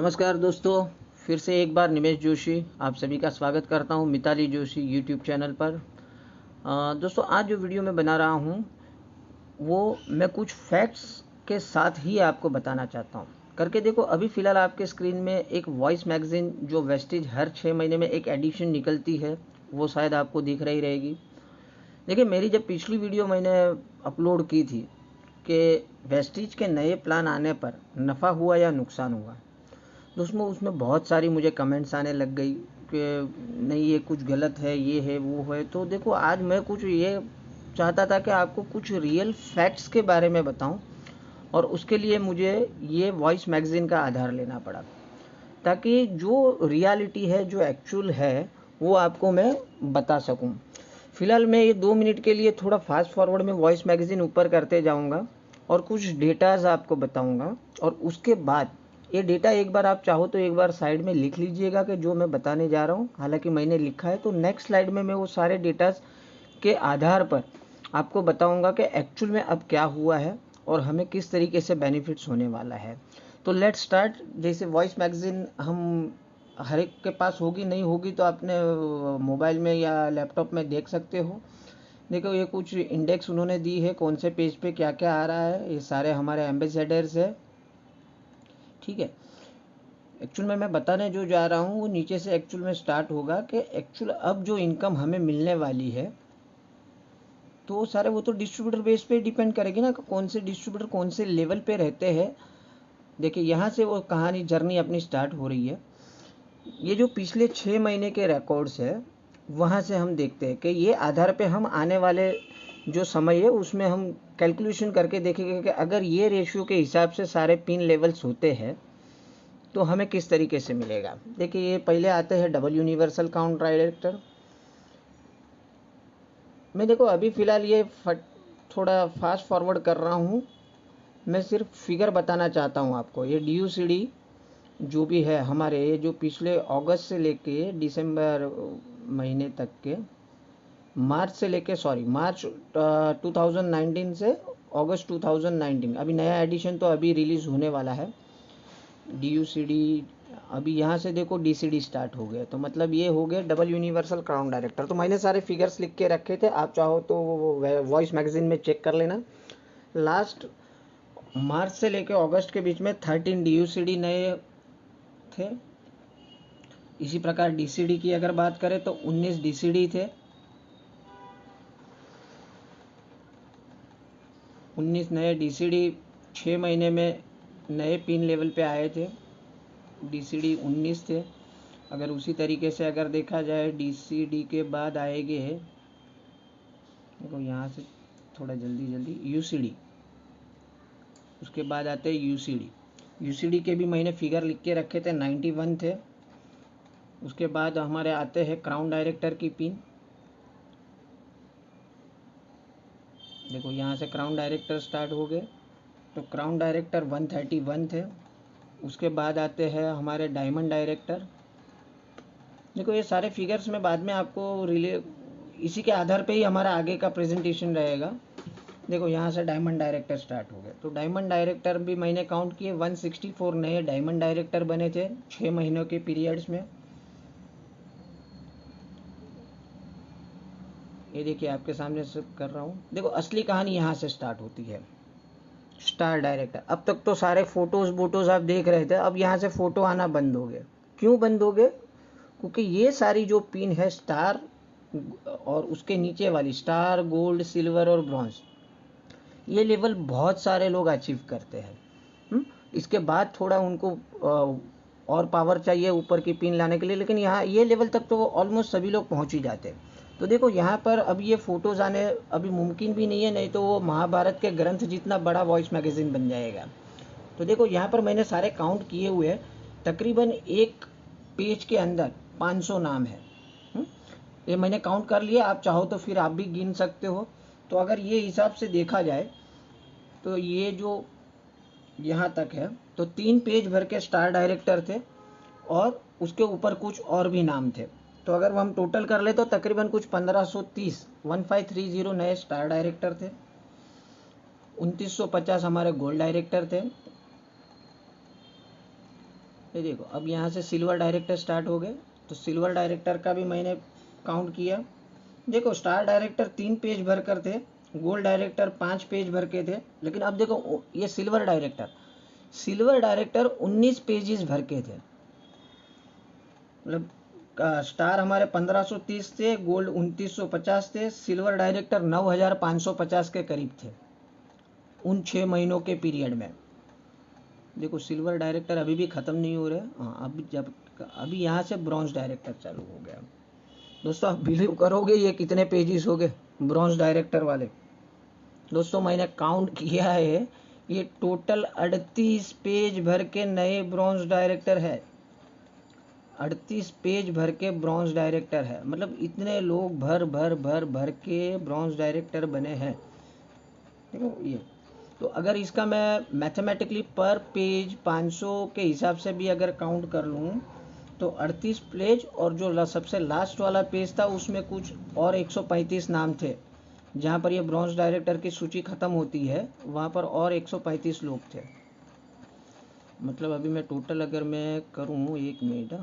नमस्कार दोस्तों, फिर से एक बार निमेश जोशी आप सभी का स्वागत करता हूं मिताली जोशी यूट्यूब चैनल पर। दोस्तों, आज जो वीडियो मैं बना रहा हूं वो मैं कुछ फैक्ट्स के साथ ही आपको बताना चाहता हूं। करके देखो, अभी फ़िलहाल आपके स्क्रीन में एक वॉइस मैगज़ीन जो वेस्टिज हर 6 महीने में एक एडिशन निकलती है, वो शायद आपको दिख रही रहेगी। देखिए, मेरी जब पिछली वीडियो मैंने अपलोड की थी कि वेस्टिज के नए प्लान आने पर नफ़ा हुआ या नुकसान हुआ, दोस्तों उसमें बहुत सारी मुझे कमेंट्स आने लग गई कि नहीं, ये कुछ गलत है, ये है, वो है। तो देखो, आज मैं कुछ ये चाहता था कि आपको कुछ रियल फैक्ट्स के बारे में बताऊं, और उसके लिए मुझे ये वॉइस मैगज़ीन का आधार लेना पड़ा, ताकि जो रियलिटी है, जो एक्चुअल है, वो आपको मैं बता सकूं। फिलहाल मैं ये 2 मिनट के लिए थोड़ा फास्ट फॉरवर्ड में वॉइस मैगज़ीन ऊपर करते जाऊंगा और कुछ डेटाज आपको बताऊंगा, और उसके बाद ये डेटा एक बार आप चाहो तो एक बार साइड में लिख लीजिएगा कि जो मैं बताने जा रहा हूँ, हालांकि मैंने लिखा है। तो नेक्स्ट स्लाइड में मैं वो सारे डेटाज के आधार पर आपको बताऊंगा कि एक्चुअल में अब क्या हुआ है और हमें किस तरीके से बेनिफिट्स होने वाला है। तो लेट्स स्टार्ट। जैसे वॉइस मैगज़ीन हम हर एक के पास होगी, नहीं होगी तो आपने मोबाइल में या लैपटॉप में देख सकते हो। देखो, ये कुछ इंडेक्स उन्होंने दी है, कौन से पेज पे क्या क्या आ रहा है। ये सारे हमारे एम्बेसडर्स है, ठीक है। एक्चुअल में मैं बताने जो जा रहा हूँ वो नीचे से एक्चुअल में स्टार्ट होगा कि एक्चुअल अब जो इनकम हमें मिलने वाली है, तो सारे वो तो डिस्ट्रीब्यूटर बेस पे डिपेंड करेगी ना, कौन से डिस्ट्रीब्यूटर कौन से लेवल पे रहते हैं। देखिए, यहाँ से वो कहानी जर्नी अपनी स्टार्ट हो रही है। ये जो पिछले 6 महीने के रिकॉर्ड्स है, वहाँ से हम देखते हैं कि ये आधार पे हम आने वाले जो समय है उसमें हम कैलकुलेशन करके देखेंगे कि अगर ये रेशियो के हिसाब से सारे पिन लेवल्स होते हैं तो हमें किस तरीके से मिलेगा। देखिए, ये पहले आते हैं डबल यूनिवर्सल काउंट डायरेक्टर। मैं देखो अभी फ़िलहाल ये थोड़ा फास्ट फॉरवर्ड कर रहा हूँ। मैं सिर्फ फिगर बताना चाहता हूँ आपको। ये DUCD जो भी है हमारे, ये जो पिछले अगस्त से लेके दिसंबर महीने तक के, मार्च 2019 से अगस्त 2019, अभी नया एडिशन तो अभी रिलीज़ होने वाला है। DUCD अभी यहाँ से देखो DCD स्टार्ट हो गया, तो मतलब ये हो गया डबल यूनिवर्सल क्राउन डायरेक्टर। तो मैंने सारे फिगर्स लिख के रखे थे, आप चाहो तो वॉइस मैगजीन में चेक कर लेना। लास्ट मार्च से लेकर अगस्त के बीच में 13 DUCD नए थे। इसी प्रकार DCD की अगर बात करें तो 19 DCD थे, 19 नए DCD 6 महीने में नए पिन लेवल पे आए थे। DCD 19 थे। अगर उसी तरीके से अगर देखा जाए, DCD के बाद आएंगे, देखो यहाँ से थोड़ा जल्दी UCD, उसके बाद आते हैं UCD के भी मैंने फिगर लिख के रखे थे, 91 थे। उसके बाद हमारे आते हैं क्राउन डायरेक्टर की पिन। देखो यहाँ से क्राउन डायरेक्टर स्टार्ट हो गए, तो क्राउन डायरेक्टर 131 थे। उसके बाद आते हैं हमारे डायमंड डायरेक्टर। देखो, ये सारे फिगर्स में बाद में आपको इसी के आधार पे ही हमारा आगे का प्रेजेंटेशन रहेगा। देखो यहाँ से डायमंड डायरेक्टर स्टार्ट हो गए, तो डायमंड डायरेक्टर भी मैंने काउंट किए, 164 नए डायमंड डायरेक्टर बने थे 6 महीनों के पीरियड्स में। ये देखिए आपके सामने से कर रहा हूँ। देखो, असली कहानी यहाँ से स्टार्ट होती है। स्टार डायरेक्टर, अब तक तो सारे फोटोज आप देख रहे थे, अब यहाँ से फोटो आना बंद हो गए। क्यों बंद हो गए? क्योंकि ये सारी जो पिन है स्टार और उसके नीचे वाली स्टार, गोल्ड, सिल्वर और ब्रॉन्ज, ये लेवल बहुत सारे लोग अचीव करते हैं। इसके बाद थोड़ा उनको और पावर चाहिए ऊपर की पिन लाने के लिए, लेकिन यहाँ ये लेवल तक तो ऑलमोस्ट सभी लोग पहुँच ही जाते हैं। तो देखो यहाँ पर अब ये फ़ोटोज़ आने अभी मुमकिन भी नहीं है, नहीं तो वो महाभारत के ग्रंथ जितना बड़ा वॉइस मैगज़ीन बन जाएगा। तो देखो यहाँ पर मैंने सारे काउंट किए हुए हैं, तकरीबन एक पेज के अंदर 500 नाम है। ये मैंने काउंट कर लिया, आप चाहो तो फिर आप भी गिन सकते हो। तो अगर ये हिसाब से देखा जाए तो ये जो यहाँ तक है, तो 3 पेज भर के स्टार डायरेक्टर थे और उसके ऊपर कुछ और भी नाम थे। तो अगर हम टोटल कर ले तो तकरीबन कुछ 1530 नए स्टार डायरेक्टर थे, 2950 हमारे गोल्ड डायरेक्टर थे, ये देखो अब यहाँ से सिल्वर डायरेक्टर स्टार्ट हो गए, तो सिल्वर डायरेक्टर का भी मैंने काउंट किया। देखो स्टार डायरेक्टर 3 पेज भर कर थे, गोल्ड डायरेक्टर 5 पेज भर के थे, लेकिन अब देखो ये सिल्वर डायरेक्टर 19 पेजेस भर के थे। मतलब स्टार हमारे 1530 थे, गोल्ड 2950 थे, सिल्वर डायरेक्टर 9550 के करीब थे उन 6 महीनों के पीरियड में। देखो सिल्वर डायरेक्टर अभी भी ख़त्म नहीं हो रहे। हाँ अभी यहाँ से ब्रॉन्ज डायरेक्टर चालू हो गया। दोस्तों आप बिलीव करोगे ये कितने पेजेस हो गए ब्रॉन्ज डायरेक्टर वाले? दोस्तों मैंने काउंट किया है, ये टोटल 38 पेज भर के नए ब्रॉन्ज डायरेक्टर है। 38 पेज भर के ब्रॉन्ज डायरेक्टर है, मतलब इतने लोग भर के ब्रॉन्ज डायरेक्टर बने हैं। देखो ये तो अगर इसका मैं मैथमेटिकली पर पेज 500 के हिसाब से भी अगर काउंट कर लूँ तो 38 पेज, और जो सबसे लास्ट वाला पेज था उसमें कुछ और 135 नाम थे। जहाँ पर ये ब्रॉन्ज डायरेक्टर की सूची ख़त्म होती है वहाँ पर और 135 लोग थे। मतलब अभी मैं टोटल अगर मैं करूँ, 1 मिनट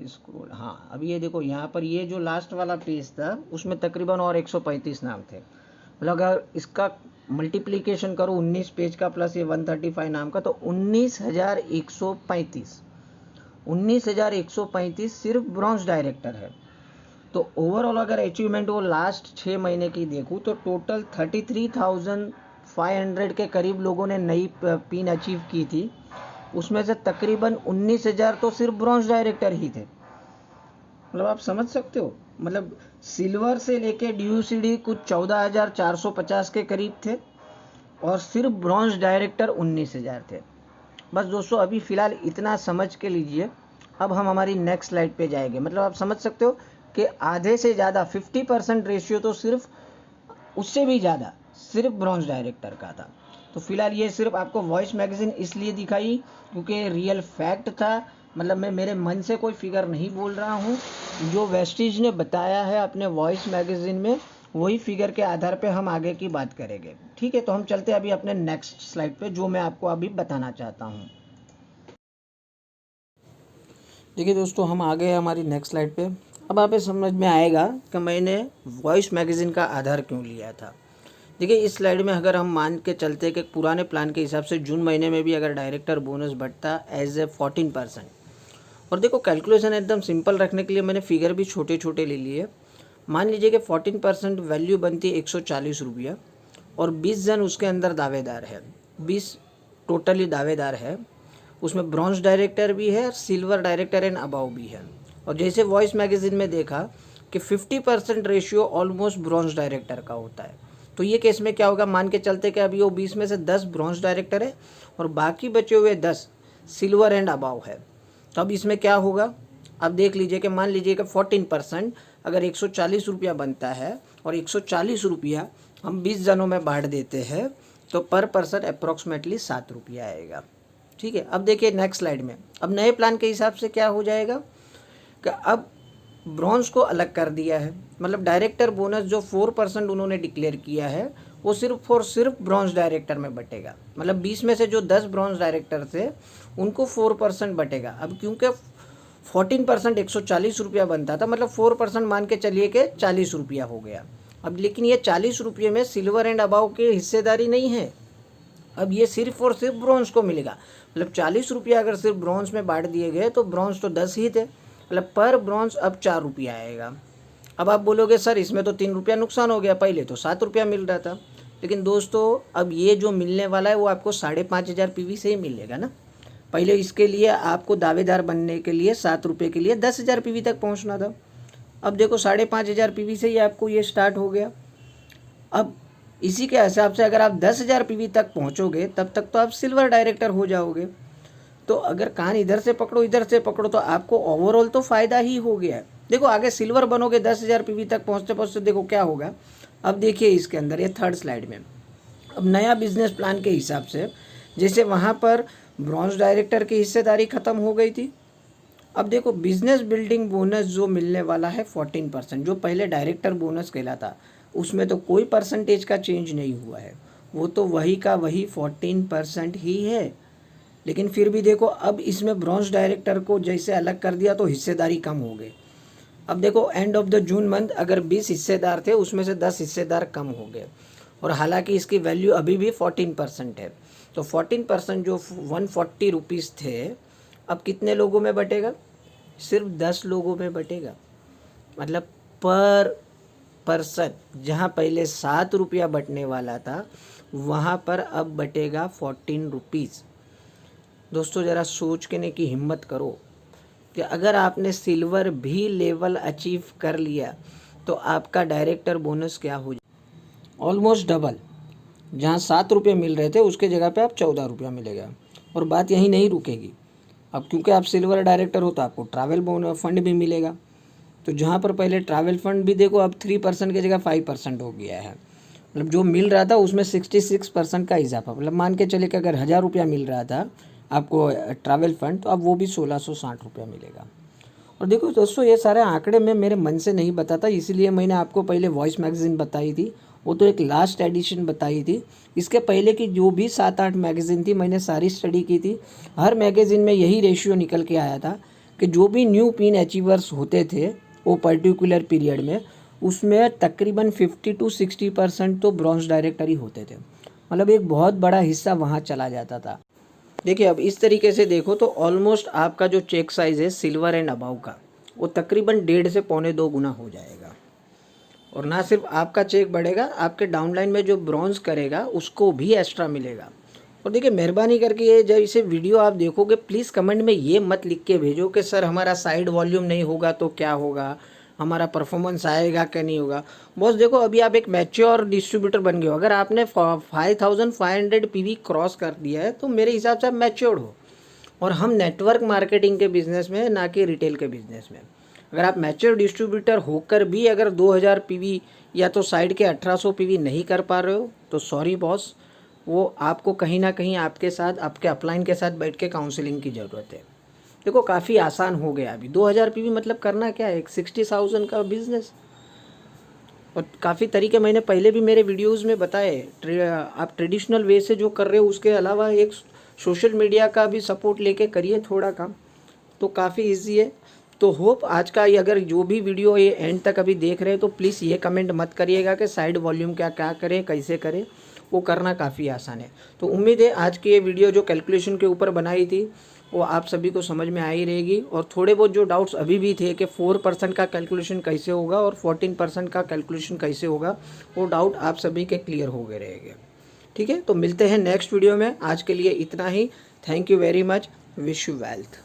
स्क्रॉल, हाँ अभी ये देखो यहाँ पर ये जो लास्ट वाला पेज था उसमें तकरीबन और 135 नाम थे। मतलब अगर इसका मल्टीप्लिकेशन करो 19 पेज का प्लस ये 135 नाम का, तो 19,135 सिर्फ ब्रॉन्ज डायरेक्टर है। तो ओवरऑल अगर अचीवमेंट वो लास्ट 6 महीने की देखूँ तो टोटल 33,500 के करीब लोगों ने नई पिन अचीव की थी। उसमें से तकरीबन 19,000 तो सिर्फ ब्रॉन्ज डायरेक्टर ही थे। मतलब आप समझ सकते हो, मतलब सिल्वर से लेके DUCD कुछ 14,450 के करीब थे और सिर्फ ब्रॉन्ज डायरेक्टर 19,000 थे। बस दोस्तों अभी फ़िलहाल इतना समझ के लीजिए। अब हम हमारी नेक्स्ट स्लाइड पे जाएंगे। मतलब आप समझ सकते हो कि आधे से ज़्यादा 50% रेशियो तो सिर्फ, उससे भी ज़्यादा सिर्फ ब्रॉन्ज डायरेक्टर का था। तो फिलहाल ये सिर्फ आपको वॉइस मैगज़ीन इसलिए दिखाई क्योंकि रियल फैक्ट था। मतलब मैं मेरे मन से कोई फिगर नहीं बोल रहा हूँ, जो वेस्टीज ने बताया है अपने वॉइस मैगज़ीन में वही फिगर के आधार पे हम आगे की बात करेंगे। ठीक है, तो हम चलते हैं अभी अपने नेक्स्ट स्लाइड पे, जो मैं आपको अभी बताना चाहता हूँ। देखिए दोस्तों हम आ गए हमारी नेक्स्ट स्लाइड पे। अब आप समझ में आएगा कि मैंने वॉइस मैगज़ीन का आधार क्यों लिया था। देखिए इस स्लाइड में अगर हम मान के चलते कि पुराने प्लान के हिसाब से जून महीने में भी अगर डायरेक्टर बोनस बढ़ता एज ए 14%, और देखो कैलकुलेशन एकदम सिंपल रखने के लिए मैंने फिगर भी छोटे छोटे ले लिए। मान लीजिए कि 14% वैल्यू बनती है 140 रुपया, और 20 जन उसके अंदर दावेदार है, 20 टोटली दावेदार है। उसमें ब्रॉन्ज डायरेक्टर भी है, सिल्वर डायरेक्टर एंड अबाव भी है। और जैसे वॉइस मैगज़ीन में देखा कि 50% रेशियो ऑलमोस्ट ब्रॉन्ज डायरेक्टर का होता है। तो ये केस में क्या होगा, मान के चलते कि अभी वो 20 में से 10 ब्रॉन्ज डायरेक्टर है और बाकी बचे हुए 10 सिल्वर एंड अबाव है। तो अब इसमें क्या होगा, अब देख लीजिए कि मान लीजिए कि 14% अगर 140 रुपया बनता है और 140 रुपया हम 20 जनों में बांट देते हैं तो पर पर्सन अप्रॉक्सीमेटली 7 रुपया आएगा। ठीक है, अब देखिए नेक्स्ट स्लाइड में। अब नए प्लान के हिसाब से क्या हो जाएगा कि अब ब्रॉन्ज को अलग कर दिया है। मतलब डायरेक्टर बोनस जो 4% उन्होंने डिक्लेयर किया है वो सिर्फ और सिर्फ ब्रॉन्ज डायरेक्टर में बटेगा। मतलब 20 में से जो 10 ब्रॉन्ज डायरेक्टर थे उनको 4% बटेगा। अब क्योंकि 14% 140 रुपया बनता था, मतलब 4% मान के चलिए कि 40 रुपया हो गया। अब लेकिन ये 40 रुपये में सिल्वर एंड अबाव की हिस्सेदारी नहीं है। अब ये सिर्फ और सिर्फ ब्रॉन्ज को मिलेगा। मतलब 40 रुपया अगर सिर्फ ब्रॉन्ज में बांट दिए गए तो ब्रॉन्ज तो 10 ही थे, मतलब पर ब्रॉन्ज अब 4 रुपया आएगा। अब आप बोलोगे सर इसमें तो 3 रुपया नुकसान हो गया, पहले तो 7 रुपया मिल रहा था। लेकिन दोस्तों अब ये जो मिलने वाला है वो आपको 5,500 PV से ही मिलेगा ना। पहले इसके लिए आपको दावेदार बनने के लिए 7 रुपये के लिए 10,000 PV तक पहुँचना था। अब देखो 5,500 PV से ही आपको ये स्टार्ट हो गया। अब इसी के हिसाब से अगर आप 10,000 PV तक पहुंचोगे तब तक तो आप सिल्वर डायरेक्टर हो जाओगे। तो अगर कान इधर से पकड़ो इधर से पकड़ो तो आपको ओवरऑल तो फ़ायदा ही हो गया है। देखो आगे सिल्वर बनोगे 10,000 PV तक पहुंचते पहुंचते देखो क्या होगा। अब देखिए इसके अंदर ये थर्ड स्लाइड में अब नया बिजनेस प्लान के हिसाब से जैसे वहाँ पर ब्रॉन्ज डायरेक्टर की हिस्सेदारी ख़त्म हो गई थी। अब देखो बिजनेस बिल्डिंग बोनस जो मिलने वाला है 14%, जो पहले डायरेक्टर बोनस कहलाता उसमें तो कोई परसेंटेज का चेंज नहीं हुआ है, वो तो वही का वही 14% ही है। लेकिन फिर भी देखो अब इसमें ब्रॉन्ज डायरेक्टर को जैसे अलग कर दिया तो हिस्सेदारी कम हो गई। अब देखो end of the June month अगर 20 हिस्सेदार थे उसमें से 10 हिस्सेदार कम हो गए, और हालांकि इसकी वैल्यू अभी भी 14% है। तो 14% जो 140 रुपीज़ थे अब कितने लोगों में बटेगा? सिर्फ 10 लोगों में बटेगा। मतलब पर पर्सन जहाँ पहले 7 रुपया बटने वाला था वहाँ पर अब बटेगा 14 रुपीज़। दोस्तों ज़रा सोचने की हिम्मत करो कि अगर आपने सिल्वर भी लेवल अचीव कर लिया तो आपका डायरेक्टर बोनस क्या हो जाए? Almost double. जहाँ 7 रुपये मिल रहे थे उसके जगह पे आप 14 रुपया मिलेगा। और बात यहीं नहीं रुकेगी, अब क्योंकि आप सिल्वर डायरेक्टर हो तो आपको ट्रैवल बोनस फंड भी मिलेगा। तो जहाँ पर पहले ट्रैवल फंड भी देखो अब 3% की जगह 5% हो गया है। मतलब जो मिल रहा था उसमें 66% का इजाफा। मतलब मान के चले कि अगर 1000 रुपया मिल रहा था आपको ट्रैवल फंड, तो अब वो भी 1660 रुपया मिलेगा। और देखो दोस्तों ये सारे आंकड़े मैं मेरे मन से नहीं बताता, इसीलिए मैंने आपको पहले वॉइस मैगज़ीन बताई थी, वो तो एक लास्ट एडिशन बताई थी। इसके पहले की जो भी 7-8 मैगज़ीन थी मैंने सारी स्टडी की थी। हर मैगज़ीन में यही रेशियो निकल के आया था कि जो भी न्यू पिन अचीवर्स होते थे वो पर्टिकुलर पीरियड में, उसमें तकरीबन 50 to 60% तो ब्रॉन्ज डायरेक्टर ही होते थे। मतलब एक बहुत बड़ा हिस्सा वहाँ चला जाता था। देखिए अब इस तरीके से देखो तो ऑलमोस्ट आपका जो चेक साइज़ है सिल्वर एंड अबव का वो तकरीबन 1.5 से 1.25 गुना हो जाएगा। और ना सिर्फ आपका चेक बढ़ेगा, आपके डाउनलाइन में जो ब्रॉन्ज करेगा उसको भी एक्स्ट्रा मिलेगा। और देखिए मेहरबानी करके ये जब इसे वीडियो आप देखोगे प्लीज़ कमेंट में ये मत लिख के भेजो कि सर हमारा साइड वॉल्यूम नहीं होगा तो क्या होगा, हमारा परफॉर्मेंस आएगा क्या नहीं होगा। बॉस देखो अभी आप एक मैच्योर डिस्ट्रीब्यूटर बन गए हो, अगर आपने 5500 PV क्रॉस कर दिया है तो मेरे हिसाब से आप मैच्योर्ड हो। और हम नेटवर्क मार्केटिंग के बिज़नेस में, ना कि रिटेल के बिज़नेस में। अगर आप मैच्योर डिस्ट्रीब्यूटर होकर भी अगर 2000 PV या तो साइड के 1800 PV नहीं कर पा रहे हो तो सॉरी बॉस, वो आपको कहीं ना कहीं आपके साथ आपके अपलाइन के साथ बैठ के काउंसलिंग की ज़रूरत है। देखो काफ़ी आसान हो गया अभी 2000 PV मतलब करना क्या है, एक 60,000 का बिज़नेस। और काफ़ी तरीके मैंने पहले भी मेरे वीडियोस में बताए। आप ट्रेडिशनल वे से जो कर रहे हो उसके अलावा एक सोशल मीडिया का भी सपोर्ट लेके करिए थोड़ा काम, तो काफ़ी इजी है। तो होप आज का ये अगर जो भी वीडियो ये एंड तक अभी देख रहे हैं तो प्लीज़ ये कमेंट मत करिएगा कि साइड वॉल्यूम क्या क्या करें कैसे करें, वो करना काफ़ी आसान है। तो उम्मीद है आज की ये वीडियो जो कैलकुलेशन के ऊपर बनाई थी वो आप सभी को समझ में आई रहेगी। और थोड़े बहुत जो डाउट्स अभी भी थे कि 4% का कैलकुलेशन कैसे होगा और 14% का कैलकुलेशन कैसे होगा, वो डाउट आप सभी के क्लियर हो गए रहेंगे। ठीक है, तो मिलते हैं नेक्स्ट वीडियो में। आज के लिए इतना ही। Thank you very much. Wish you wealth.